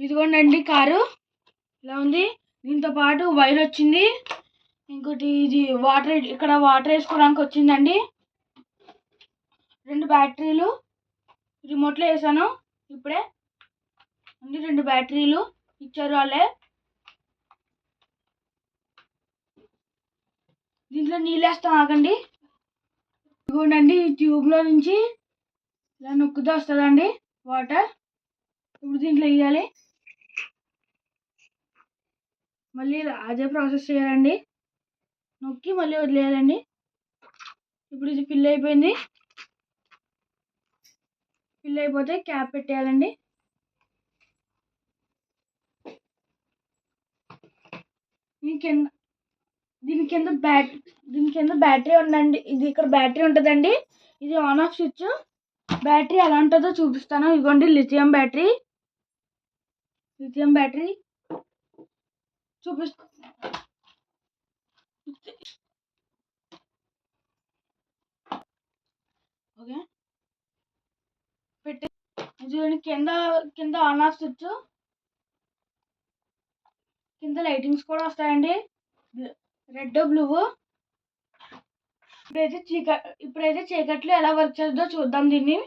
ఇదిగోండి కారు ఇలా ఉంది. దీంతో పాటు వైర్ వచ్చింది. ఇంకోటి ఇది ఇక్కడ వాటర్ వేసుకోవడానికి వచ్చిందండి. 2 బ్యాటరీలు రిమోట్లో వేసాను ఇప్పుడే. 2 బ్యాటరీలు ఇచ్చారు వాళ్ళే. దీంట్లో నీళ్ళు వేస్తాం ఆగండి. ఇదిగోండి ఈ ట్యూబ్లో నుంచి ఇలా నొక్కుతూ వస్తుందండి వాటర్. ఇప్పుడు దీంట్లో వేయాలి. మళ్ళీ అదే ప్రాసెస్ చేయాలండి. నొక్కి మళ్ళీ వదిలేయాలండి. ఇప్పుడు ఇది ఫిల్ అయిపోయింది. ఫిల్ అయిపోతే క్యాప్ పెట్టేయాలండి. దీని కింద బ్యాటరీ ఉందండి. ఇది ఇక్కడ బ్యాటరీ ఉంటుందండి. ఇది ఆన్ ఆఫ్ స్విచ్. బ్యాటరీ ఎలా ఉంటుందో చూపిస్తాను. ఇదిగోండి లిథియం బ్యాటరీ చూపిస్తా. ఓకే పెట్టి చూడండి కింద ఆన్ ఆఫ్ స్విచ్. కింద లైటింగ్స్ కూడా వస్తాయండి, రెడ్ బ్లూ. ఇప్పుడైతే చీకట్లో ఎలా వర్క్ చేస్తుందో చూద్దాం దీన్ని.